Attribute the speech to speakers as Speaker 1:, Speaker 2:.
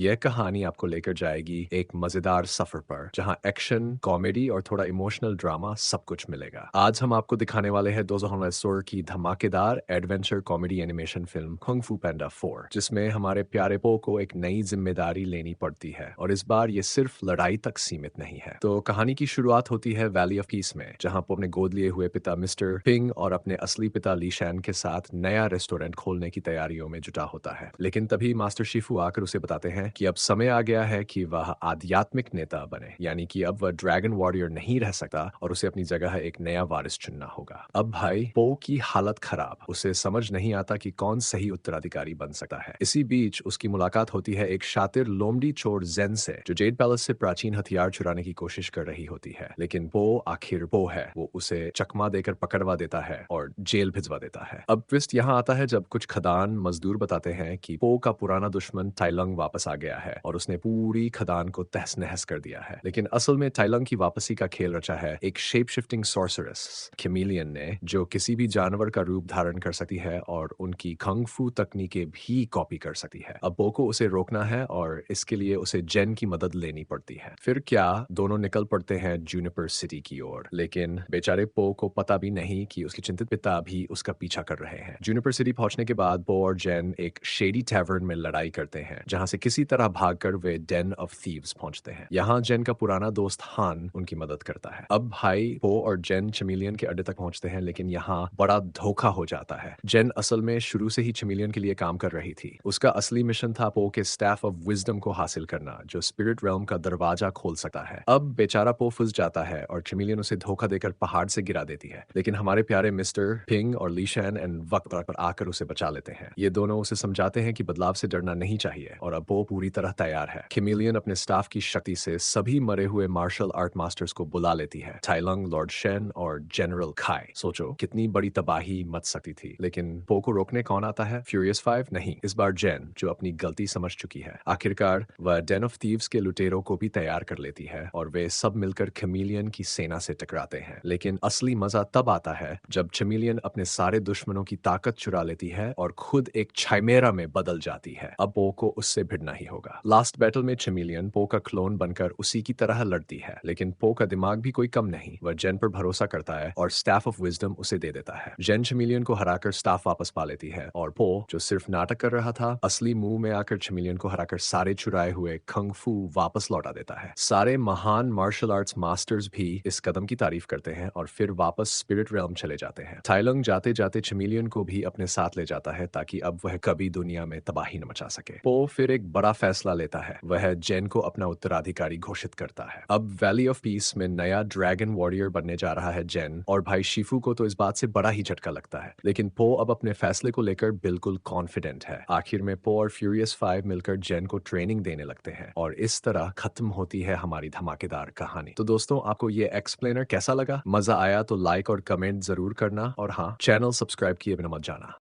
Speaker 1: यह कहानी आपको लेकर जाएगी एक मजेदार सफर पर जहां एक्शन, कॉमेडी और थोड़ा इमोशनल ड्रामा सब कुछ मिलेगा। आज हम आपको दिखाने वाले हैं 2016 की धमाकेदार adventure comedy animation film kung फू पैंडा 4, जिसमें हमारे प्यारे पो को एक नई जिम्मेदारी लेनी पड़ती है और इस बार ये सिर्फ लड़ाई तक सीमित नहीं है। तो कहानी की शुरुआत होती है वैली ऑफ पीस में, जहां पो अपने गोद लिए हुए पिता मिस्टर पिंग और अपने असली पिता ली शैन के साथ नया रेस्टोरेंट खोलने की तैयारियों में जुटा होता है। लेकिन तभी मास्टर शिफू आकर उसे बताते हैं कि अब समय आ गया है कि वह आध्यात्मिक नेता बने, यानी कि अब वह ड्रैगन वॉरियर नहीं रह सकता और उसे अपनी जगह एक नया वारिस चुनना होगा। अब भाई पो की हालत खराब, उसे समझ नहीं आता कि कौन सही उत्तराधिकारी बन सकता है। इसी बीच उसकी मुलाकात होती है एक शातिर लोमड़ी चोर जेन से, जो जेड पैलेस से प्राचीन हथियार चुराने की कोशिश कर रही होती है। लेकिन पो आखिर पो है, वो उसे चकमा देकर पकड़वा देता है और जेल भिजवा देता है। अब ट्विस्ट यहाँ आता है जब कुछ खदान मजदूर बताते हैं कि पो का पुराना दुश्मन टाइलंग वापस आ गया है और उसने पूरी खदान को तहस नहस कर दिया है। लेकिन असल में टाइलंग की वापसी का खेल रचा है एक शेप शिफ्टिंग सॉर्सरस खेमिलियन ने, जो किसी भी जानवर का रूप धारण कर सकती है और उनकी खंग फू तकनीकें भी कॉपी कर सकती है। अब पो को उसे रोकना है और इसके लिए उसे जेन की मदद लेनी पड़ती है। फिर क्या दोनों निकल पड़ते हैं जूनिपर सिटी की ओर, लेकिन बेचारे पो को पता भी नहीं कि उसके चिंतित पिता भी उसका पीछा कर रहे हैं। जूनिपर सिटी पहुंचने के बाद पो और जेन एक शेडी टैवर्न में लड़ाई करते हैं, जहां से किसी तरह भागकर वे डेन ऑफ थीव्स पहुंचते हैं। यहाँ जेन का पुराना दोस्त हान उनकी मदद करता है। अब भाई पो और जेन चमेलियन के अड्डे तक पहुंचते हैं, लेकिन यहाँ बड़ा धोखा हो जाता है। जेन असल में शुरू से ही चमेलियन के लिए काम कर रही थी। उसका असली मिशन था पो के स्टैफ ऑफ विजडम को हासिल करना, जो स्पिरिट रेल्म का दरवाजा खोल सकता है। अब बेचारा पो फंस जाता है और चमेलियन उसे धोखा देकर पहाड़ से गिरा देती है, लेकिन हमारे प्यारे मिस्टर पिंग और ली शैन एंड वक्त पर आकर उसे बचा लेते हैं। ये दोनों उसे समझाते हैं कि बदलाव से डरना नहीं चाहिए और अब वो पूरी तरह तैयार है। खेमिलियन अपने स्टाफ की शक्ति से सभी मरे हुए मार्शल आर्ट मास्टर्स को बुला लेती है, टाइलंग, लॉर्ड शेन और जनरल खाई। सोचो कितनी बड़ी तबाही मच सकती थी। लेकिन पो को रोकने कौन आता है? फ्यूरियस 5 नहीं, इस बार जेन, जो अपनी गलती समझ चुकी है। आखिरकार वह डेन ऑफ थीव्स के लुटेरों को भी तैयार कर लेती है और वे सब मिलकर खेमिलियन की सेना से टकराते हैं। लेकिन असली मजा तब आता है जब चमेलियन अपने सारे दुश्मनों की ताकत चुरा लेती है और खुद एक चाइमेरा में बदल जाती है। अब पो को उससे भिड़ना ही होगा। लास्ट बैटल में चमेलियन पो का क्लोन बनकर उसी की तरह लड़ती है, लेकिन पो का दिमाग भी कोई कम नहीं। वह जेन पर भरोसा करता है और स्टाफ ऑफ विजडम उसे दे देता है। जेन चमेलियन को हराकर स्टाफ वापस पा लेती है और पो, जो सिर्फ नाटक कर रहा था, असली मुंह में आकर चमेलियन को हराकर सारे चुराए हुए खंग फू वापस लौटा देता है। सारे महान मार्शल आर्ट्स मास्टर्स भी इस कदम की तारीफ करते हैं और फिर वापस स्पिरिट रेल्म चले जाते हैं। टाइलंग जाते जाते चमेलियन को भी अपने साथ ले जाता है ताकि अब वह कभी दुनिया में तबाही न मचा सके। पो फिर एक बड़ा फैसला लेता है, वह जेन को अपना उत्तराधिकारी घोषित करता है। अब वैली ऑफ पीस में नया ड्रैगन वॉरियर बनने जा रहा है जेन, और भाई शिफू को तो इस बात से बड़ा ही झटका लगता है। लेकिन पो अब अपने फैसले को लेकर बिल्कुल कॉन्फिडेंट है। आखिर में पो और फ्यूरियस 5 मिलकर जेन को ट्रेनिंग देने लगते हैं और इस तरह खत्म होती है हमारी धमाकेदार कहानी। तो दोस्तों, आपको ये एक्सप्लेनर कैसा लगा? मजा आया तो लाइक और कमेंट जरूर करना, और हाँ, चैनल सब्सक्राइब किए बिना मत जाना।